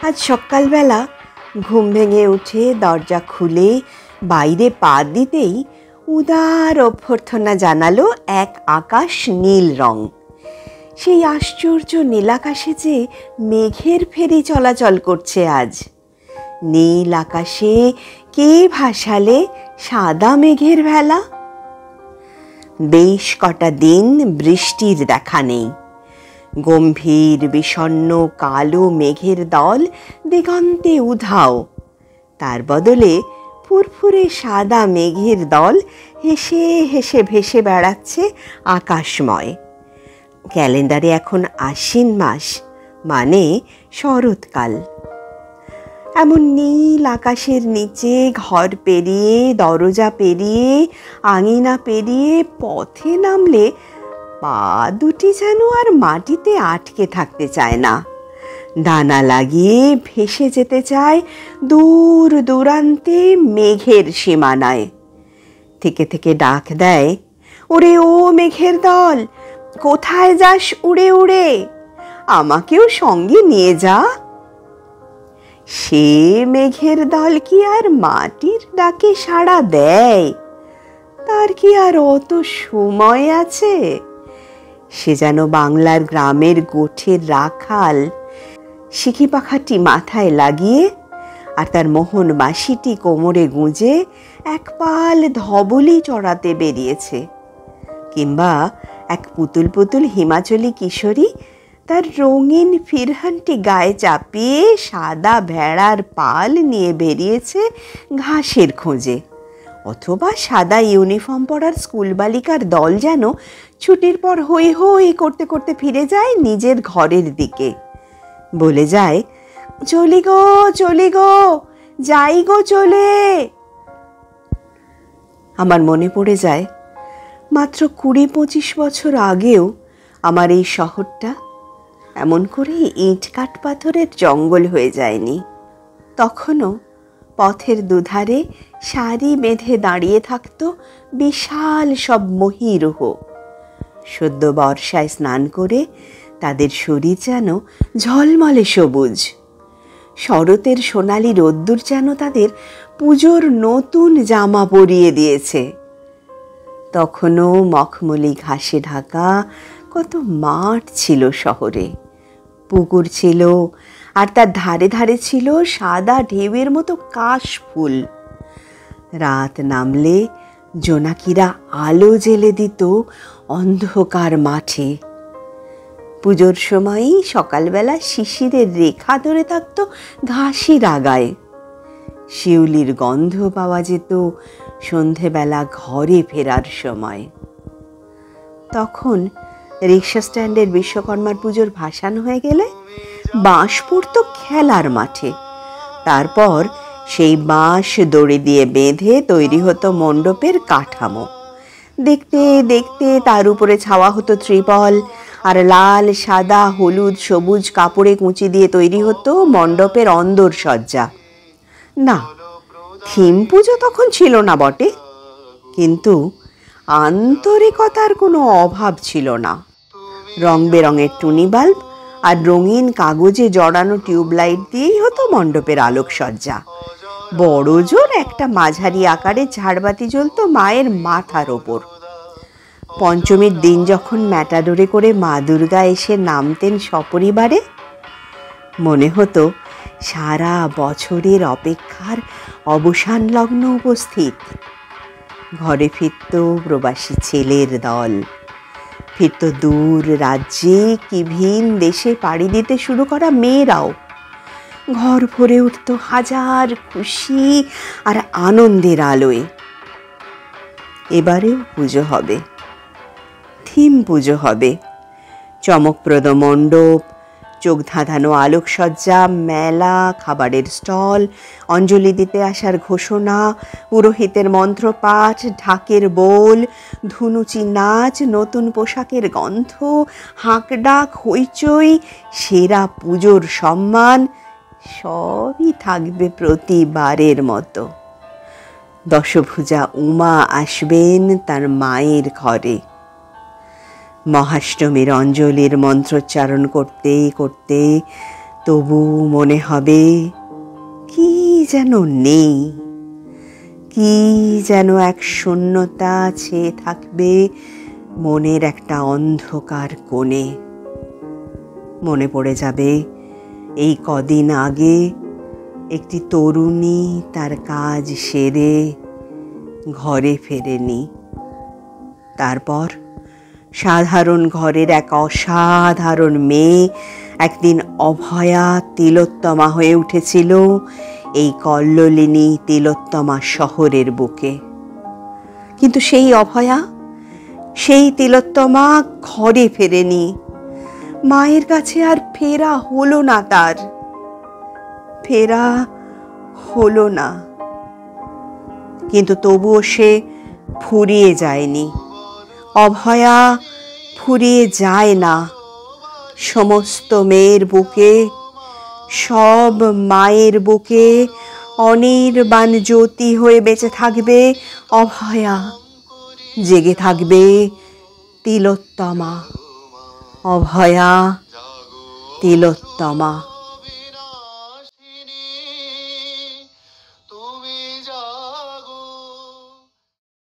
আজ সকালবেলা ঘুম ভেঙে উঠে দরজা খুলে বাইরে পা দিতেই উদার অভ্যর্থনা জানালো এক আকাশ নীল রং। সেই আশ্চর্য নীলাকাশে যে মেঘের ফেরি চলাচল করছে আজ। নীল আকাশে কে ভাসালে সাদা মেঘের ভেলা। বেশ কটা দিন বৃষ্টির দেখা নেই। গম্ভীর বিষণ্ণ কালো মেঘের দল দিগন্তে উধাও। তার বদলে ফুরফুরে সাদা মেঘের দল হেসে হেসে ভেসে বেড়াচ্ছে আকাশময়। ক্যালেন্ডারে এখন আশ্বিন মাস, মানে শরৎকাল। এমন নীল আকাশের নিচে ঘর পেরিয়ে, দরজা পেরিয়ে, আঙিনা পেরিয়ে পথে নামলে পা দুটি যেন আর মাটিতে আটকে থাকতে চায় না। ডানা লাগিয়ে ভেসে যেতে চায় দূর দূরান্তে মেঘের সীমানায়। থেকে থেকে ডাক দেয়, ওরে ও মেঘের দল, কোথায় যাস উড়ে উড়ে, আমাকেও সঙ্গে নিয়ে যা। সে মেঘের দল কি আর মাটির ডাকে সাড়া দেয়? তার কি আর অত সময় আছে? সে যেন বাংলার গ্রামের গোঠের রাখাল, সিকি পাখাটি মাথায় লাগিয়ে আর তার মোহন বাঁশিটি কোমরে গুঁজে এক পাল ধবলি চড়াতে বেরিয়েছে। কিংবা এক পুতুল পুতুল হিমাচলী কিশোরী তার রঙিন ফিরহানটি গায়ে চাপিয়ে সাদা ভেড়ার পাল নিয়ে বেরিয়েছে ঘাসের খোঁজে। অথবা সাদা ইউনিফর্ম পরার স্কুল বালিকার দল যেন ছুটির পর হই হই করতে করতে ফিরে যায় নিজের ঘরের দিকে। বলে যায়, চলি গো চলি গো, যাই গো চলে। আমার মনে পড়ে যায়, মাত্র 20-25 বছর আগেও আমার এই শহরটা এমন করে ইট কাঠ পাথরের জঙ্গল হয়ে যায়নি। তখনও পথের দুধারে সারি বেঁধে দাঁড়িয়ে থাকত বিশাল সব মহীরুহ। সদ্য বর্ষায় স্নান করে তাদের শরীর যেন ঝলমলে সবুজ। শরতের সোনালি রোদ্দুর যেন তাদের পুজোর নতুন জামা পরিয়ে দিয়েছে। তখনও মখমলি ঘাসে ঢাকা কত মাঠ ছিল শহরে। পুকুর ছিল, আর তার ধারে ধারে ছিল সাদা ঢেউয়ের মতো কাশ ফুল। রাত নামলে জোনাকিরা আলো জেলে দিত অন্ধকার মাঠে। পুজোর সময়ই সকালবেলা শিশিরের রেখা ধরে থাকতো ঘাসের আগায়। শিউলির গন্ধ পাওয়া যেত সন্ধেবেলা ঘরে ফেরার সময়। তখন রিক্সা স্ট্যান্ডের বিশ্বকর্মার পুজোর ভাসান হয়ে গেলে বাঁশ পড়তো খেলার মাঠে। তারপর সেই বাঁশ দড়ি দিয়ে বেঁধে তৈরি হতো মণ্ডপের কাঠামো। দেখতে দেখতে তার উপরে ছাওয়া হতো ত্রিপল, আর লাল সাদা হলুদ সবুজ কাপড়ে কুঁচি দিয়ে তৈরি হতো মণ্ডপের অন্দর সজ্জা। না, থিম পুজো তখন ছিল না বটে, কিন্তু আন্তরিকতার কোনো অভাব ছিল না। রং বেরঙের টুনি বাল্ব আর রঙিন কাগজে জড়ানো টিউবলাইট দিয়েই হতো মণ্ডপের আলোকসজ্জা। বড় জোর একটা মাঝারি আকারে ঝাড়বাতি জ্বলত মায়ের মাথার ওপর। পঞ্চমীর দিন যখন ম্যাটাডোরে করে মা দুর্গা এসে নামতেন সপরিবারে, মনে হতো সারা বছরের অপেক্ষার অবসান লগ্ন উপস্থিত। ঘরে ফিরত প্রবাসী ছেলের দল, ফিরত দূর রাজ্যে কি ভিন দেশে পাড়ি দিতে শুরু করা মেয়েরাও। ঘর ভরে উঠত হাজার খুশি আর আনন্দের আলোয়। এবারেও পুজো হবে, থিম পুজো হবে। চমকপ্রদ মণ্ডপ, চোখ ধাঁধানো আলোকসজ্জা, মেলা, খাবারের স্টল, অঞ্জলি দিতে আসার ঘোষণা, পুরোহিতের মন্ত্রপাঠ, ঢাকের বোল, ধুনুচি নাচ, নতুন পোশাকের গন্ধ, হাঁকডাক, হইচই, সেরা পুজোর সম্মান, সবই থাকবে প্রতিবারের মতো। দশভুজা উমা আসবেন তার মায়ের ঘরে। মহাষ্টমীর অঞ্জলির মন্ত্রোচ্চারণ করতে করতে তবু মনে হবে কি যেন নেই, কি যেন এক শূন্যতা ছেয়ে থাকবে মনের একটা অন্ধকার কোণে। মনে পড়ে যাবে এই কদিন আগে একটি তরুণী তার কাজ সেরে ঘরে ফেরেনি। তারপর সাধারণ ঘরের এক অসাধারণ মেয়ে একদিন অভয়া তিলোত্তমা হয়ে উঠেছিল এই কল্লোলিনী তিলোত্তমা শহরের বুকে। কিন্তু সেই অভয়া, সেই তিলোত্তমা ঘরে ফেরেনি। মায়ের কাছে আর ফেরা হলো না, তার ফেরা হলো না। কিন্তু তবুও সে ফুরিয়ে যায়নি। অভয়া ফুরিয়ে যায় না। সমস্ত মেয়ের বুকে, সব মায়ের বুকে অনির্বাণ জ্যোতি হয়ে বেঁচে থাকবে অভয়া। জেগে থাকবে তিলোত্তমা, অভয়া তিলোত্তমা।